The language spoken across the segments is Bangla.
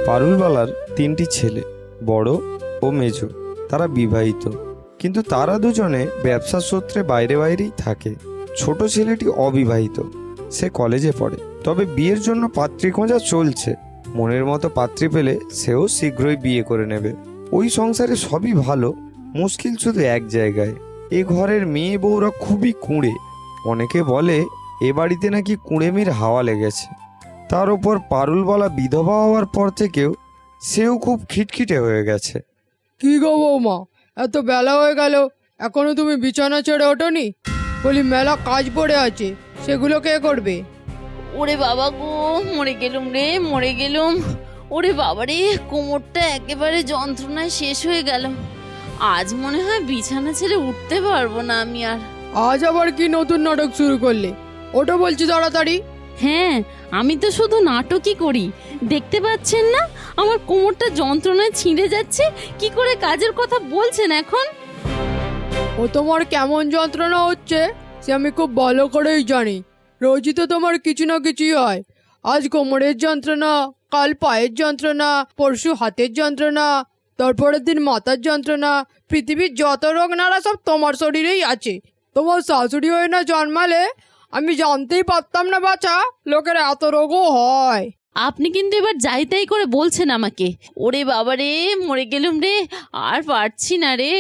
পারুলবালার 3টি ছেলে, বড় ও মেজো। তারা বিবাহিত, কিন্তু তারা দুজনে ব্যবসা সূত্রে বাইরে বাইরেই থাকে। ছোট ছেলেটি অবিবাহিত, সে কলেজে পড়ে, তবে বিয়ের জন্য পাত্রী খোঁজা চলছে। মনের মতো পাত্রী পেলে সেও শীঘ্রই বিয়ে করে নেবে। ওই সংসারে সবই ভালো, মুশকিল শুধু এক জায়গায়। এ ঘরের মেয়ে বউরা খুবই কুঁড়ে। অনেকে বলে এ বাড়িতে নাকি কুঁড়েমির হাওয়া লেগেছে। তার উপর পারুলবালা বিধবা হওয়ার পর থেকেও সেও খুব খিটখিটে হয়ে গেছে। কি গো বৌমা, এত বেলা হয়ে গেল এখনো তুমি বিছানা ছেড়ে ওঠোনি? বলি মেলা কাজ পড়ে আছে, সেগুলো কে করবে? ওরে বাবা গো, মরে গেলুম রে, মরে গেলুম। ওরে বাবা রে, কোমরটা একেবারে যন্ত্রণায় শেষ হয়ে গেল। আজ মনে হয় বিছানা ছেড়ে উঠতে পারবো না আমি আর। আজ আবার কি নতুন নাটক শুরু করলে? ওটা বলছি তাড়াতাড়ি। হ্যাঁ, আমি তো শুধু নাটকই করি, দেখতে পাচ্ছেন না আমার কোমরটা যন্ত্রণায় ছিঁড়ে যাচ্ছে। কি করে কাজের কথা বলছেন এখন? ও তোমার কেমন যন্ত্রণা হচ্ছে সে আমি খুব ভালো করেই জানি। রোজই তো তোমার কিছু না কিছুই হয়। আজ কোমরের যন্ত্রণা, কাল পায়ের যন্ত্রণা, পরশু হাতের যন্ত্রণা, তারপরের দিন মাথার যন্ত্রণা। পৃথিবীর যত রোগ নাড়া সব তোমার শরীরেই আছে। তোমার শাশুড়ি হয়ে না জন্মালে আমি জানতেই পারতাম না বাছা লোকের এত রোগও হয়। আপনি কিন্তু এবার যাই তাই করে বলছেন আমাকে। ওরে বাবা রে, মরে গেলুম রে, আর পারছি না রে।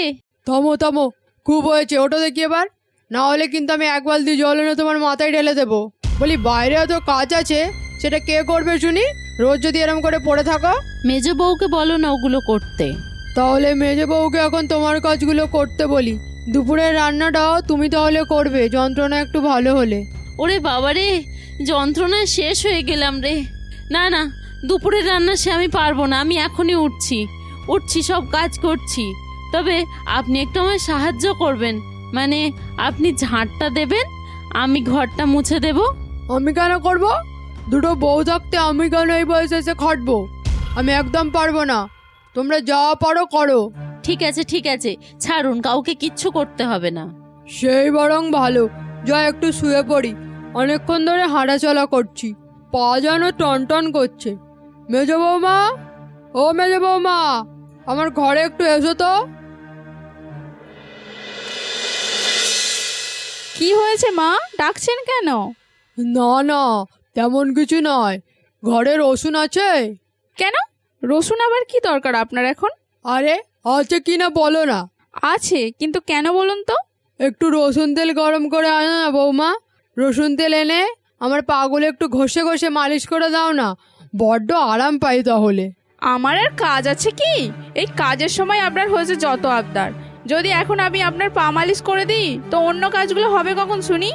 থামো থামো, খুব হয়েছে, ওটা দেখি এবার। না হলে কিন্তু আমি 1 বালতি জল এনে তোমার মাথায় ঢেলে দেবো। বলি বাইরে এত কাজ আছে, সেটা কে করবে শুনি? রোজ যদি এরম করে পড়ে থাকো। মেজ বউকে বলো না ওগুলো করতে। তাহলে মেজে বউকে এখন তোমার কাজগুলো করতে বলি। দুপুরের রান্নাটাও তুমি তাহলে করবে, যন্ত্রণা একটু ভালো হলে। ওরে বাবা রে, যন্ত্রণায় শেষ হয়ে গেলাম রে। না না, দুপুরের রান্না সে আমি পারবো না। আমি এখনই উঠছি, সব কাজ করছি। তবে আপনি একটু আমায় সাহায্য করবেন, মানে আপনি ঝাঁটটা দেবেন, আমি ঘরটা মুছে দেব। আমি কেন করব? দুটো বউ থাকতে আমি কেন এই বয়সে এসে খাটবো? আমি একদম পারবো না। তোমরা যা পারো করো। ঠিক আছে, ছাড়ুন, কাউকে কিচ্ছু করতে হবে না। সেই বরং ভালো। যা একটু শুয়ে পড়ি, অনেকক্ষণ ধরে হাঁটাচলা করছি, পা যেন টনটন করছে। মেজো বৌমা, ও মেজো বৌমা, আমার ঘরে একটু এসো তো। কি হয়েছে মা, ডাকছেন কেন? না না, তেমন কিছু নয়। ঘরে রসুন আছে? কেন, রসুন আবার কি দরকার আপনার এখন? আরে আছে কি না বলো না। আছে, কিন্তু কেন বলুন তো? একটু রসুন তেল গরম করে আনো না বৌমা। রসুন তেল এনে আমার পাগুলো একটু ঘষে ঘষে মালিশ করে দাও না, বড্ড আরাম পাই তাহলে। আমার আর কাজ আছে কি? এই কাজের সময় আপনার হয়েছে যত আবদার। যদি এখন আমি আপনার পা মালিশ করে দিই তো অন্য কাজগুলো হবে কখন শুনি?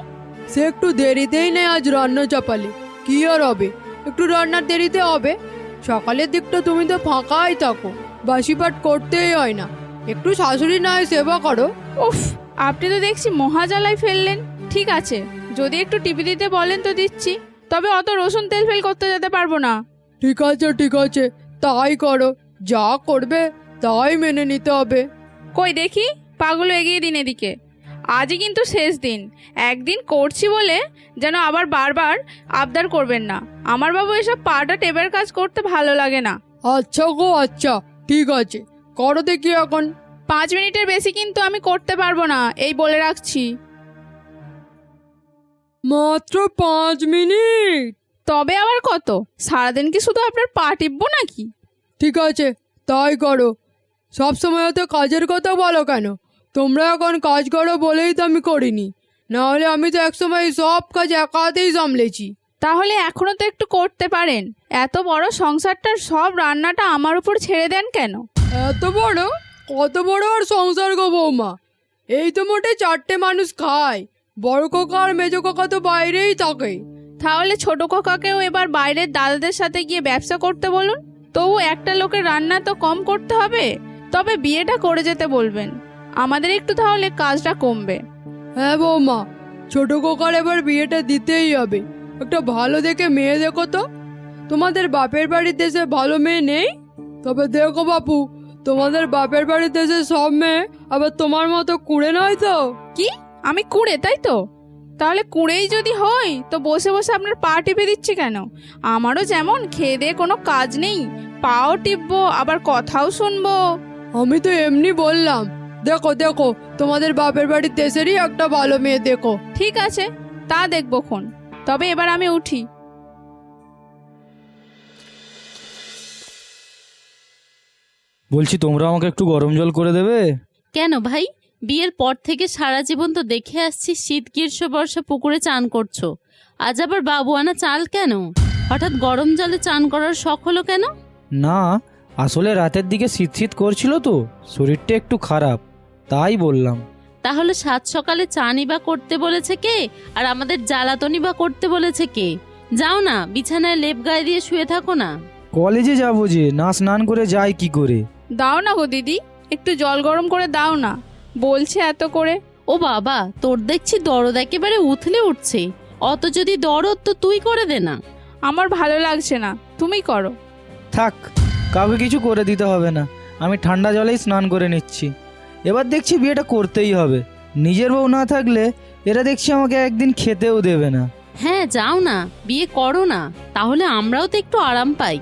সে একটু দেরিতেই নেই, আজ রান্না চাপালে কি আর হবে? একটু রান্নার দেরিতে হবে। সকালের দিকটা তুমি তো ফাঁকাই থাকো, বাসি পাট করতেই হয় না। একটু শাশুড়ি নয় সেবা করো। উফ, আপনি তো দেখছি মহাজালায় ফেললেন। ঠিক আছে, যদি একটু টিপি দিতে বলেন তো দিচ্ছি, তবে অত রসুন তেল ফেল করতে যেতে পারবো না। ঠিক আছে, তাই করো। যা করবে তাই মেনে নিতে হবে। কই দেখি, পাগুলো এগিয়ে দিন এদিকে। আজই কিন্তু শেষ দিন। একদিন করছি বলে যেন আবার বারবার আবদার করবেন না। আমার বাবু এসব পাটা টেবের কাজ করতে ভালো লাগে না। আচ্ছা গো আচ্ছা, ঠিক আছে, করো দেখি এখন। 5 মিনিটের বেশি কিন্তু আমি করতে পারবো না, এই বলে রাখছি। মাত্র 5 মিনিট? তবে আবার কত? সারাদিন কি শুধু আপনার পা টিপবো নাকি? ঠিক আছে, তাই করো। সব সময় তো কাজের কথা বলো কেন? তোমরা এখন কাজ করো বলেই তো আমি করিনি, নাহলে আমি তো একসময় সব কাজ একা হাতেই সামলেছি। তাহলে এখনো তো একটু করতে পারেন। এত বড় সংসারটার সব রান্নাটা আমার উপর ছেড়ে দেন কেন? এত বড়? কত বড় আর সংসার গো বৌমা? এই তো মোটে 4টে মানুষ খায়। বড় কাকা আর মেজো কাকা তো বাইরেই থাকে। তাহলে ছোট কাকাকেও এবার বাইরের দাদাদের সাথে গিয়ে ব্যবসা করতে বলুন। তবু একটা লোকের রান্না তো কম করতে হবে। তবে বিয়েটা করে যেতে বলবেন, আমাদের একটু তাহলে কাজটা কমবে। হ্যাঁ বৌমা, ছোট কাকার এবার বিয়েটা দিতেই হবে। একটা ভালো দেখে মেয়ে দেখো তো। তোমাদের বাপের বাড়ির দেশে ভালো মেয়ে নেই? তবে দেখো বাপু, তোমাদের বাপের বাড়ির দেশে সব মেয়ে আবার তোমার মতো কুঁড়ে নয় তো। কি, আমি কুঁড়ে তাই তো? তাহলে কুঁড়েই যদি হই তো বসে বসে আপনার পা টিপে দিচ্ছি কেন? আমারও যেমন খেয়ে দিয়ে কোনো কাজ নেই, পাও টিপবো আবার কথাও শুনবো। আমি তো এমনি বললাম। দেখো দেখো, তোমাদের বাপের বাড়ির দেশেরই একটা ভালো মেয়ে দেখো। ঠিক আছে, তা দেখবো খন। তবে এবার আমি উঠি। বলছি তোমরা আমাকে একটু গরম জল করে দেবে? কেন ভাই, বিয়ের পর থেকে সারা জীবন তো দেখে আসছি শীত গ্রীষ্ম বর্ষা পুকুরে চান করছো, আজ আবার বাবু আনা চাল কেন? হঠাৎ গরম জলে চান করার শখ হলো কেন? না, আসলে রাতের দিকে শীত শীত করছিল তো, শরীরটা একটু খারাপ, তাই বললাম। তাহলে সাত সকালে চানই বা করতে বলেছে কে, আর আমাদের জ্বালাতনই বা করতে বলেছে কে? যাও না, বিছানায় লেপ গায়ে দিয়ে শুয়ে থাকো না। কলেজে যাবো যে, না স্নান করে যাই কি করে? দাও না গো দিদি, একটু জল গরম করে দাও না, বলছে এত করে। ও বাবা, তোর দেখছি দরদ একেবারে উথলে উঠছে। অত যদি দরদ তো তুই করে দে না। আমার ভালো লাগছে না, তুমি করো। থাক, কাউকে কিছু করে দিতে হবে না, আমি ঠান্ডা জলেই স্নান করে নিচ্ছি। এবার দেখছি বিয়েটা করতেই হবে, নিজের বউ না থাকলে এরা দেখছি আমাকে একদিন খেতেও দেবে না। হ্যাঁ যাও না, বিয়ে করো না, তাহলে আমরাও তো একটু আরাম পাই।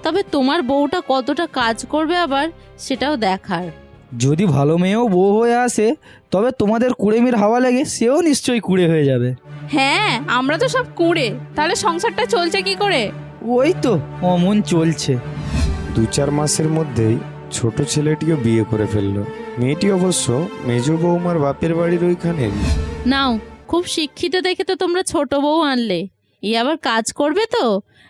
তবে তোমার বউটা কতটা কাজ করবে আবার সেটাও দেখার। যদি ভালো মেয়েও বউ হয়ে আসে, তবে তোমাদের কুড়েমির হাওয়া লেগে সেও নিশ্চয়ই কুড়ে হয়ে যাবে। হ্যাঁ, আমরা তো সব কুঁড়ে, তাহলে সংসারটা চলছে কি করে? ওই তো অমন চলছে। 2-4 মাসের মধ্যেই ছোট ছেলেটিও বিয়ে করে ফেললো। মেয়েটি অবশ্য মেজ বৌমার বাপের বাড়ির ওইখানে। নাও, খুব শিক্ষিত দেখে তো তোমরা ছোট বউ আনলে। ই আবার কাজ করবে তো,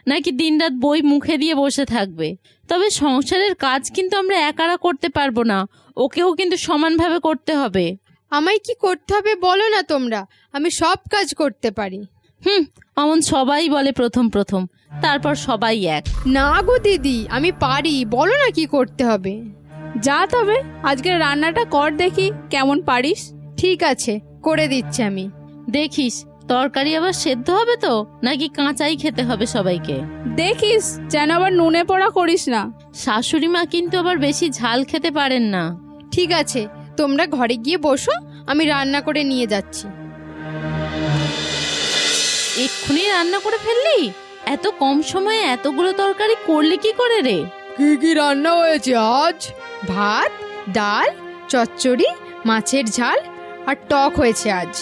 নাকি দিনরাত বই মুখে দিয়ে বসে থাকবে? তবে সংসারের কাজ কিন্তু আমরা একারা করতে পারবো না, ওকেও কিন্তু সমানভাবে করতে হবে। আমায় কি করতে হবে বলো না তোমরা, আমি সব কাজ করতে পারি। অমন সবাই বলে প্রথম প্রথম, তারপর সবাই এক। না গো দিদি, আমি পারি, বলো না কি করতে হবে। যা তবে আজকের রান্নাটা কর দেখি কেমন পারিস। ঠিক আছে, করে দিচ্ছি আমি। দেখিস তরকারি আবার সেদ্ধ হবে তো, নাকি কাঁচাই খেতে হবে সবাইকে? দেখিস যেন আবার নুনে পোড়া করিস না। শাশুড়ি মা কিন্তু আবার বেশি ঝাল খেতে পারেন না। ঠিক আছে, তোমরা ঘরে গিয়ে বসো, আমি রান্না করে নিয়ে যাচ্ছি। এক্ষুনি রান্না করে ফেললি? এত কম সময়ে এতগুলো তরকারি করলে কি করে রে? কি কি রান্না হয়েছে আজ? ভাত, ডাল, চচ্চড়ি, মাছের ঝাল আর টক হয়েছে আজ।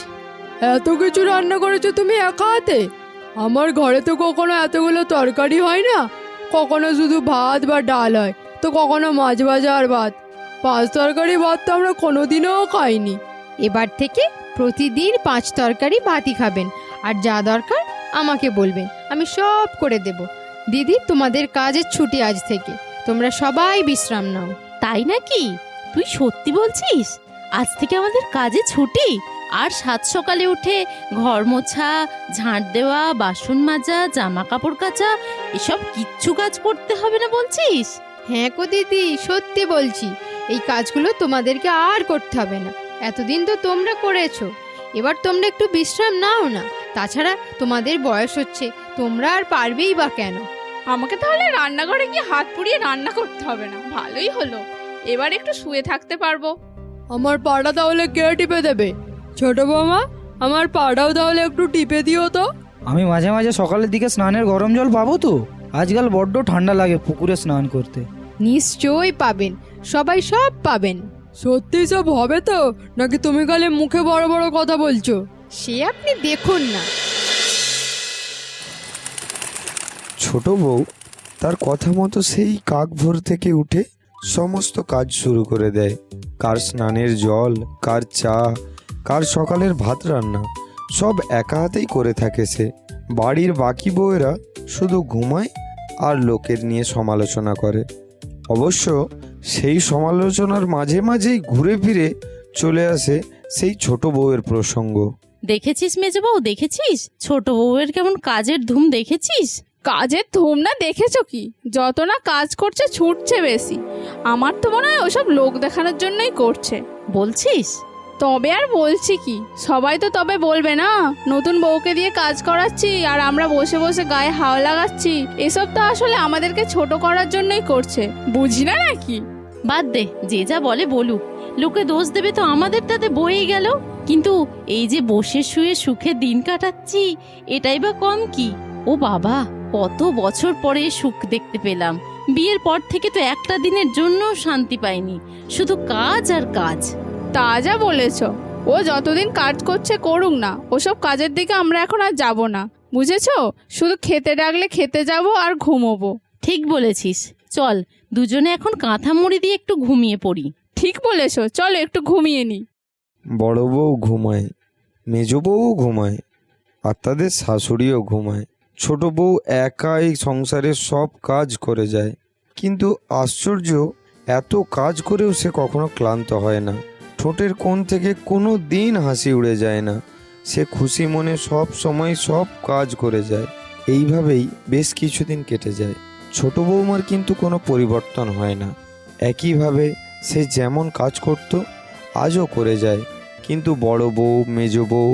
এত কিছু রান্না করেছো তুমি একা হাতে? আমার ঘরে তো কখনো এতগুলো তরকারি হয় না। কখনো শুধু ভাত বা ডাল হয়, তো কখনো মাছ ভাজা আর ভাত। 5 তরকারি ভাত তো আমরা কোনোদিনও খাইনি। এবার থেকে প্রতিদিন 5 তরকারি ভাতই খাবেন, আর যা দরকার আমাকে বলবেন, আমি সব করে দেব। দিদি, তোমাদের কাজের ছুটি আজ থেকে, তোমরা সবাই বিশ্রাম নাও। তাই নাকি? তুই সত্যি বলছিস? আজ থেকে আমাদের কাজে ছুটি? আর সাত সকালে উঠে ঘর মোছা, ঝাঁট দেওয়া, বাসন মাজা, জামা কাপড় কাচা, এসব কিচ্ছু কাজ করতে হবে না বলছিস? হ্যাঁ গো দিদি, সত্যি বলছি, এই কাজগুলো তোমাদেরকে আর করতে হবে না। এতদিন তো তোমরা করেছো, এবার তোমরা একটু বিশ্রাম নাও না। তাছাড়া তোমাদের বয়স হচ্ছে, তোমরা আর পারবেই বা কেন? আমাকে তাহলে রান্নাঘরে গিয়ে হাত পুড়িয়ে রান্না করতে হবে না, ভালোই হলো, এবার একটু শুয়ে থাকতে পারবো। আমার পাটা তাহলে কে টিপে দেবে? ছোট বৌমা, আমার পাটাও তাহলে একটু টিপে দিও তো। আমি মাঝে মাঝে সকালের দিকে স্নানের গরম জল পাবো তো? আজকাল বড্ড ঠান্ডা লাগে পুকুরে স্নান করতে। নিশ্চয়ই পাবেন, সবাই সব পাবেন। সত্যি সব হবে তো, নাকি তুমি খালি মুখে বড় বড় কথা বলছো? সে আপনি দেখুন না। ছোট বউ তার কথা মতো সেই কাক ভোর থেকে উঠে সমস্ত কাজ শুরু করে দেয়। কার স্নানের জল, কার চা, কার সকালের ভাত রান্না, সব একা হাতেই করে থাকে সে। বাড়ির বাকি বউয়েরা শুধু ঘুমায় আর লোকের নিয়ে সমালোচনা করে। অবশ্য সেই সমালোচনার মাঝে মাঝেই ঘুরে ফিরে চলে আসে সেই ছোট বউয়ের প্রসঙ্গ। দেখেছিস মেজো বউ, দেখেছিস ছোট বউয়ের কেমন কাজের ধুম দেখেছিস? কাজের ধুম না দেখেছো কি? যত না কাজ করছে ছুটছে বেশি। আমার তো মনে হয় ওসব লোক দেখানোর জন্যই করছে। বলছিস? তবে আর বলছি কি, সবাই তো তবে বলবে না নতুন বউকে দিয়ে কাজ করাচ্ছি আর আমরা বসে বসে গায়ে হাওয়া লাগাচ্ছি। এসব তো আসলে আমাদেরকে ছোট করার জন্যই করছে, বুঝি না নাকি? বাদ দে, যে যা বলে বলুক, লোকে দোষ দেবে তো আমাদের তাতে বয়েই গেল। কিন্তু এই যে বসে শুয়ে সুখে দিন কাটাচ্ছি, এটাই বা কম কি? ও বাবা, কত বছর পরে সুখ দেখতে পেলাম। বিয়ের পর থেকে তো একটা দিনের জন্য শান্তি পাইনি, শুধু কাজ আর কাজ। তা যা বলেছ, ও যতদিন কাজ করছে করুক না, ওসব কাজের দিকে আমরা এখন আর যাব না, বুঝেছো? শুধু খেতে ডাকলে খেতে যাব আর ঘুমোবো। ঠিক বলেছিস, চল দুজনে এখন কাঁথা মুড়ি দিয়ে একটু ঘুমিয়ে পড়ি। ঠিক বলেছ, চলো একটু ঘুমিয়ে নি। বড় বউ ঘুমায়, মেজো বউও ঘুমায়, আর তাদের শাশুড়িও ঘুমায়। ছোট বউ একাই সংসারের সব কাজ করে যায়, কিন্তু আশ্চর্য, এত কাজ করেও সে কখনো ক্লান্ত হয় না। ঠোঁটের কোণ থেকে কোনো দিন হাসি উড়ে যায় না। সে খুশি মনে সব সময় সব কাজ করে যায়। এইভাবেই বেশ কিছুদিন কেটে যায়। ছোট বৌমার কিন্তু কোনো পরিবর্তন হয় না। একইভাবে সে যেমন কাজ করত আজও করে যায়। কিন্তু বড় বউ, মেজো বউ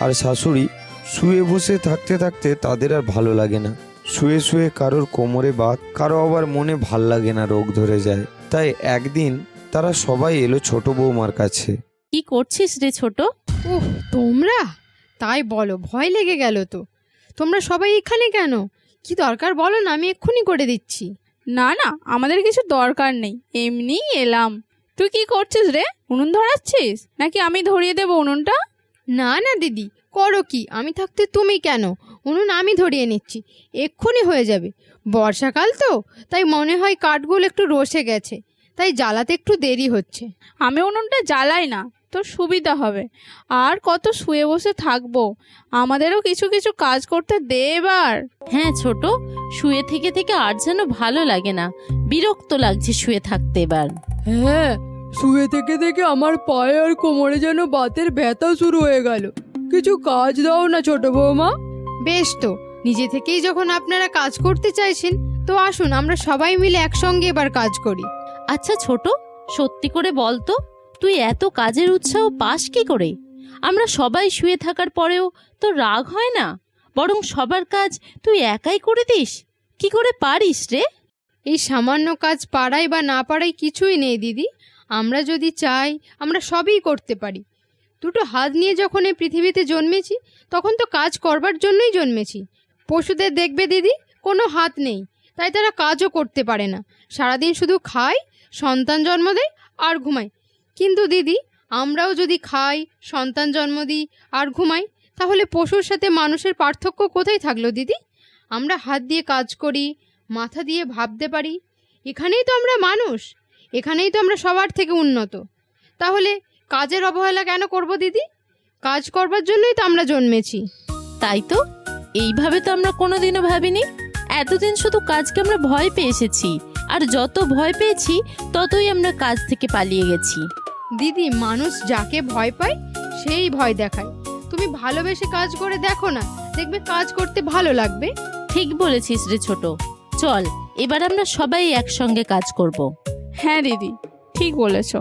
আর শাশুড়ি শুয়ে বসে থাকতে থাকতে তাদের আর ভালো লাগে না। শুয়ে শুয়ে কারোর কোমরে বাত, কারো আবার মনে ভাল লাগে না, রোগ ধরে যায়। তাই একদিন তারা সবাই এলো ছোট বৌমার কাছে। কি করছিস রে ছোট? উহ, তোমরা তাই বলো, ভয় লেগে গেল তো। তোমরা সবাই এখানে কেন? কি দরকার বলো না, আমি এক্ষুনি করে দিচ্ছি। না না, আমাদের কিছু দরকার নেই, এমনিই এলাম। তুই কি করছিস রে? উনুন ধরাচ্ছিস নাকি আমি ধরিয়ে দেবো উনুনটা? না না দিদি, করো কি, আমি থাকতে তুমি কেন? উনুন আমি ধরিয়ে নিচ্ছি, এক্ষুনি হয়ে যাবে। বর্ষাকাল তো, তাই মনে হয় কাঠগুলো একটু রসে গেছে, তাই জ্বালাতে একটু দেরি হচ্ছে। আমি উনুনটা জ্বালাই না, তোর সুবিধা হবে। আর কত শুয়ে বসে থাকবো, আমাদেরও কিছু কিছু কাজ করতে দে এবার। হ্যাঁ ছোট, শুয়ে থেকে থেকে আর যেন ভালো লাগে না, বিরক্ত লাগছে শুয়ে থাকতে এবার। হ্যাঁ, শুয়ে থেকে থেকে আমার পায়ে আর কোমরে যেন বাতের ব্যথা শুরু হয়ে গেল। কিছু কাজ দাও না ছোট বৌমা। বেশ তো, নিজে থেকেই যখন আপনারা কাজ করতে চাইছেন, তো আসুন আমরা সবাই মিলে একসঙ্গে এবার কাজ করি। আচ্ছা ছোট, সত্যি করে বল তো, তুই এত কাজের উৎসাহ পাস কি করে? আমরা সবাই শুয়ে থাকার পরেও তোর রাগ হয় না, বরং সবার কাজ তুই একাই করে দিস। কি করে পারিস রে? এই সামান্য কাজ পারাই বা না পারাই কিছুই নেই দিদি। আমরা যদি চাই আমরা সবই করতে পারি। দুটো হাত নিয়ে যখন এই পৃথিবীতে জন্মেছি, তখন তো কাজ করবার জন্যই জন্মেছি। পশুদের দেখবে দিদি, কোনো হাত নেই, তাই তারা কাজও করতে পারে না। সারাদিন শুধু খায়, সন্তান জন্ম দেয় আর ঘুমায়। কিন্তু দিদি, আমরাও যদি খাই, সন্তান জন্ম দিই আর ঘুমাই, তাহলে পশুর সাথে মানুষের পার্থক্য কোথায় থাকলো দিদি? আমরা হাত দিয়ে কাজ করি, মাথা দিয়ে ভাবতে পারি, এখানেই তো আমরা মানুষ, এখানেই তো আমরা সবার থেকে উন্নত। তাহলে কাজের অবহেলা কেন করব দিদি? কাজ করবার জন্যই তো আমরা জন্মেছি। তাই তো, এইভাবে তো আমরা কোনোদিনও ভাবিনি। এতদিন শুধু কাজকে আমরা ভয় পেয়ে এসেছি, আর যত ভয় পেয়েছি ততই আমরা কাজ থেকে পালিয়ে গেছি। দিদি, মানুষ যাকে ভয় পায় সেই ভয় দেখায়। তুমি ভালোবেসে কাজ করে দেখো না, দেখবে কাজ করতে ভালো লাগবে। ঠিক বলেছিস রে ছোট, চল এবার আমরা সবাই একসঙ্গে কাজ করব। হ্যাঁ দিদি, ঠিক বলেছো।